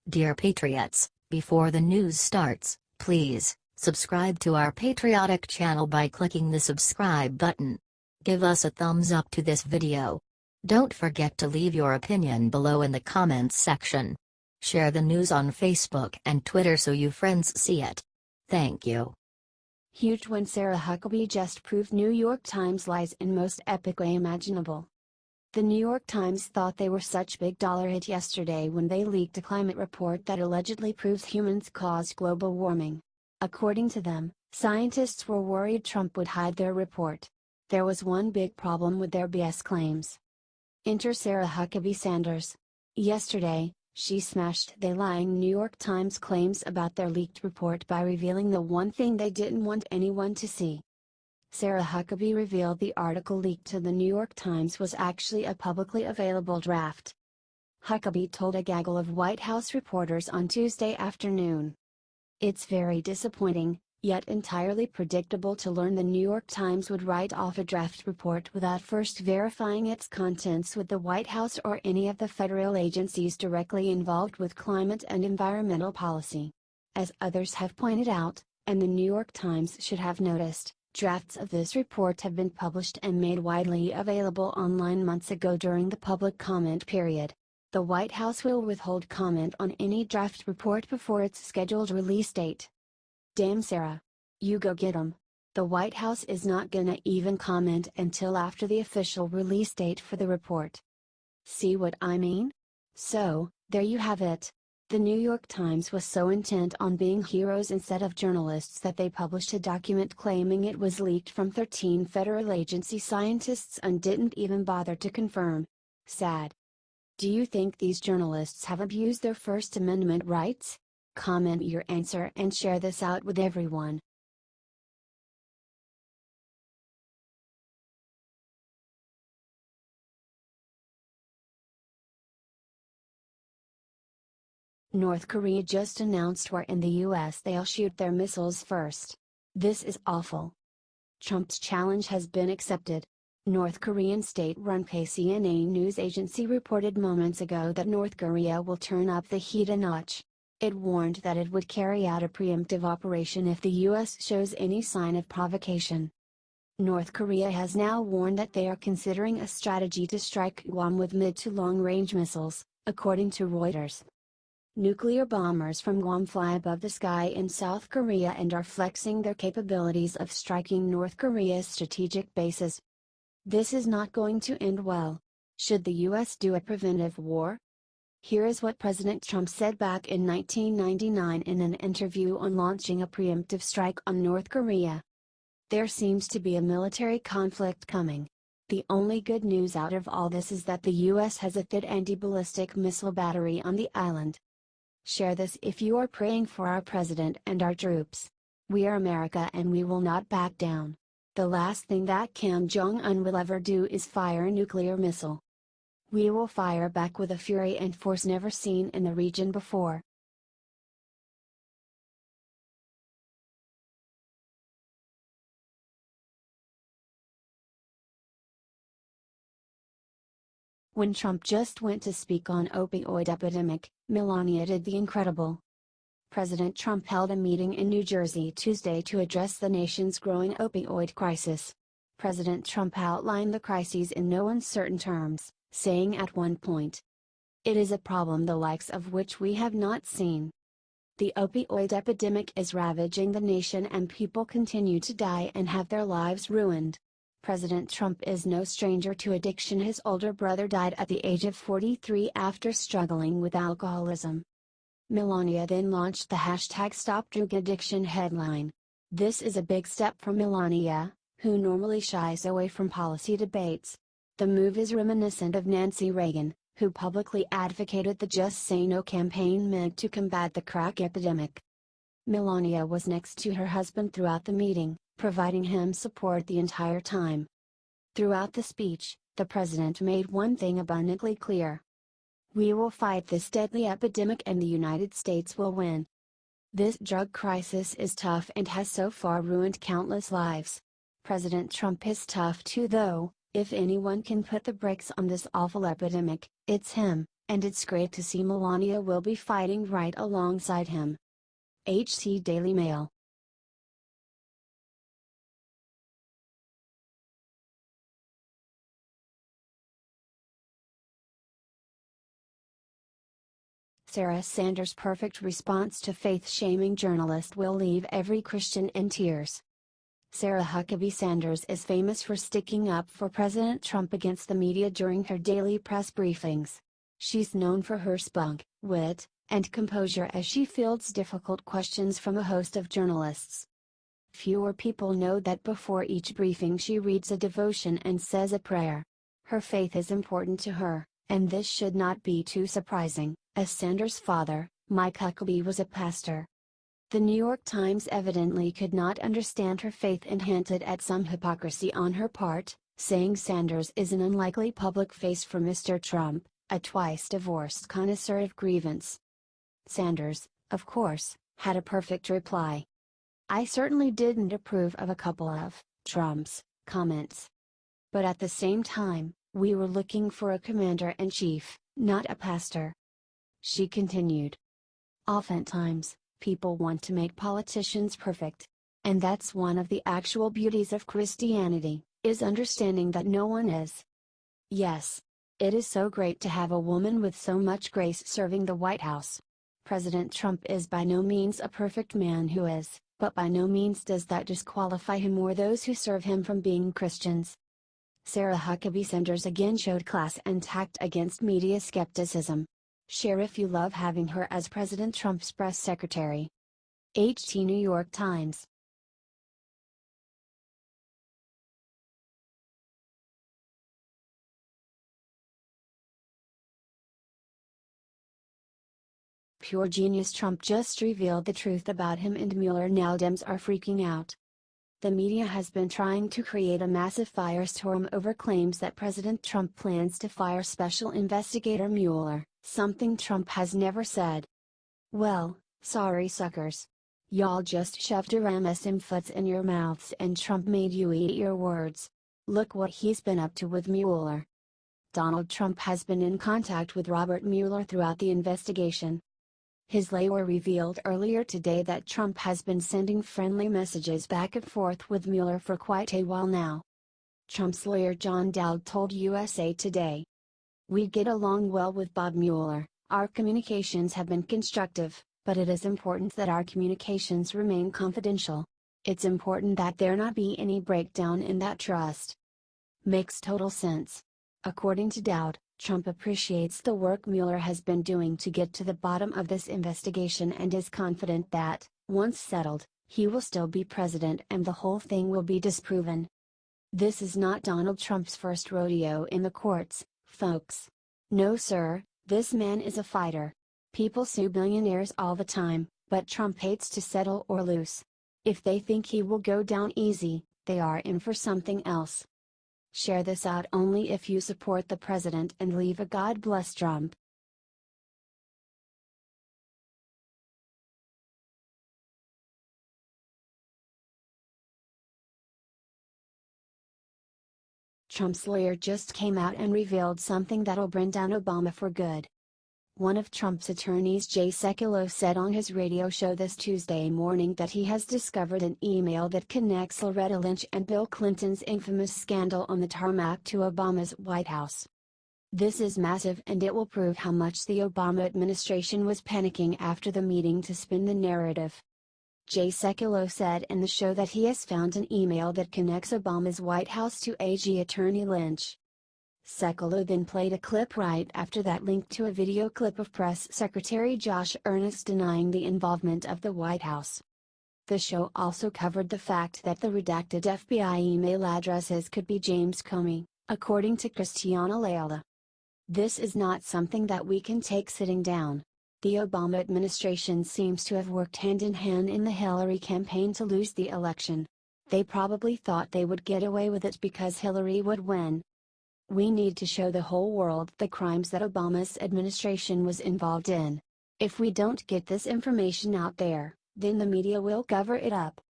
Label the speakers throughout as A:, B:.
A: Dear Patriots, before the news starts, please subscribe to our patriotic channel by clicking the subscribe button. Give us a thumbs up to this video. Don't forget to leave your opinion below in the comments section. Share the news on Facebook and Twitter so you friends see it. Thank you.
B: Huge win. Sarah Huckabee just proved New York Times lies in most epic way imaginable. The New York Times thought they were such big dollar hit yesterday when they leaked a climate report that allegedly proves humans caused global warming. According to them, scientists were worried Trump would hide their report. There was one big problem with their BS claims. Enter Sarah Huckabee Sanders. Yesterday, she smashed the lying New York Times claims about their leaked report by revealing the one thing they didn't want anyone to see. Sarah Huckabee revealed the article leaked to the New York Times was actually a publicly available draft. Huckabee told a gaggle of White House reporters on Tuesday afternoon. It's very disappointing, yet entirely predictable to learn the New York Times would write off a draft report without first verifying its contents with the White House or any of the federal agencies directly involved with climate and environmental policy. As others have pointed out, and the New York Times should have noticed, drafts of this report have been published and made widely available online months ago during the public comment period. The White House will withhold comment on any draft report before its scheduled release date. Damn Sarah. You go get 'em. The White House is not gonna even comment until after the official release date for the report. See what I mean? So, there you have it. The New York Times was so intent on being heroes instead of journalists that they published a document claiming it was leaked from 13 federal agency scientists and didn't even bother to confirm. Sad. Do you think these journalists have abused their First Amendment rights? Comment your answer and share this out with everyone. North Korea just announced where in the US they'll shoot their missiles first. This is awful. Trump's challenge has been accepted. North Korean state-run KCNA news agency reported moments ago that North Korea will turn up the heat a notch. It warned that it would carry out a preemptive operation if the US shows any sign of provocation. North Korea has now warned that they are considering a strategy to strike Guam with mid to long-range missiles, according to Reuters. Nuclear bombers from Guam fly above the sky in South Korea and are flexing their capabilities of striking North Korea's strategic bases. This is not going to end well. Should the US do a preventive war? Here is what President Trump said back in 1999 in an interview on launching a preemptive strike on North Korea. There seems to be a military conflict coming. The only good news out of all this is that the US has a THAAD anti-ballistic missile battery on the island. Share this if you are praying for our president and our troops. We are America and we will not back down. The last thing that Kim Jong-un will ever do is fire a nuclear missile. We will fire back with a fury and force never seen in the region before. When Trump just went to speak on opioid epidemic, Melania did the incredible. President Trump held a meeting in New Jersey Tuesday to address the nation's growing opioid crisis. President Trump outlined the crises in no uncertain terms, saying at one point, "It is a problem the likes of which we have not seen. The opioid epidemic is ravaging the nation and people continue to die and have their lives ruined." President Trump is no stranger to addiction. His older brother died at the age of 43 after struggling with alcoholism. Melania then launched the hashtag Stop Drug Addiction headline. This is a big step for Melania, who normally shies away from policy debates. The move is reminiscent of Nancy Reagan, who publicly advocated the Just Say No campaign meant to combat the crack epidemic. Melania was next to her husband throughout the meeting, providing him support the entire time. Throughout the speech, the president made one thing abundantly clear. We will fight this deadly epidemic and the United States will win. This drug crisis is tough and has so far ruined countless lives. President Trump is tough too though. If anyone can put the brakes on this awful epidemic, it's him. And it's great to see Melania will be fighting right alongside him. HT Daily Mail. Sarah Sanders' perfect response to faith-shaming journalist will leave every Christian in tears. Sarah Huckabee Sanders is famous for sticking up for President Trump against the media during her daily press briefings. She's known for her spunk, wit, and composure as she fields difficult questions from a host of journalists. Fewer people know that before each briefing she reads a devotion and says a prayer. Her faith is important to her, and this should not be too surprising, as Sanders' father, Mike Huckabee, was a pastor. The New York Times evidently could not understand her faith and hinted at some hypocrisy on her part, saying Sanders is an unlikely public face for Mr. Trump, a twice-divorced connoisseur of grievance. Sanders, of course, had a perfect reply. "I certainly didn't approve of a couple of Trump's comments. But at the same time, we were looking for a commander-in-chief, not a pastor." She continued. "Oftentimes, people want to make politicians perfect. And that's one of the actual beauties of Christianity, is understanding that no one is. Yes. It is so great to have a woman with so much grace serving the White House. President Trump is by no means a perfect man who is, but by no means does that disqualify him or those who serve him from being Christians." Sarah Huckabee Sanders again showed class and tact against media skepticism. Share if you love having her as President Trump's press secretary. HT New York Times. Pure genius. Trump just revealed the truth about him and Mueller. Now Dems are freaking out. The media has been trying to create a massive firestorm over claims that President Trump plans to fire Special Investigator Mueller, something Trump has never said. Well, sorry suckers. Y'all just shoved a MSM foots in your mouths and Trump made you eat your words. Look what he's been up to with Mueller. Donald Trump has been in contact with Robert Mueller throughout the investigation. His lawyer revealed earlier today that Trump has been sending friendly messages back and forth with Mueller for quite a while now. Trump's lawyer John Dowd told USA Today, "We get along well with Bob Mueller, our communications have been constructive, but it is important that our communications remain confidential. It's important that there not be any breakdown in that trust." Makes total sense. According to Dowd, Trump appreciates the work Mueller has been doing to get to the bottom of this investigation and is confident that, once settled, he will still be president and the whole thing will be disproven. This is not Donald Trump's first rodeo in the courts, folks. No sir, this man is a fighter. People sue billionaires all the time, but Trump hates to settle or lose. If they think he will go down easy, they are in for something else. Share this out only if you support the president and leave a God bless Trump. Trump's lawyer just came out and revealed something that'll bring down Obama for good. One of Trump's attorneys, Jay Sekulow, said on his radio show this Tuesday morning that he has discovered an email that connects Loretta Lynch and Bill Clinton's infamous scandal on the tarmac to Obama's White House. This is massive and it will prove how much the Obama administration was panicking after the meeting to spin the narrative. Jay Sekulow said in the show that he has found an email that connects Obama's White House to AG Attorney Lynch. Sekulow then played a clip right after that linked to a video clip of Press Secretary Josh Earnest denying the involvement of the White House. The show also covered the fact that the redacted FBI email addresses could be James Comey, according to Christiana Leala. "This is not something that we can take sitting down. The Obama administration seems to have worked hand in hand in the Hillary campaign to lose the election. They probably thought they would get away with it because Hillary would win. We need to show the whole world the crimes that Obama's administration was involved in. If we don't get this information out there, then the media will cover it up.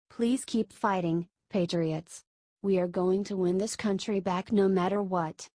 B: Please keep fighting, patriots. We are going to win this country back no matter what."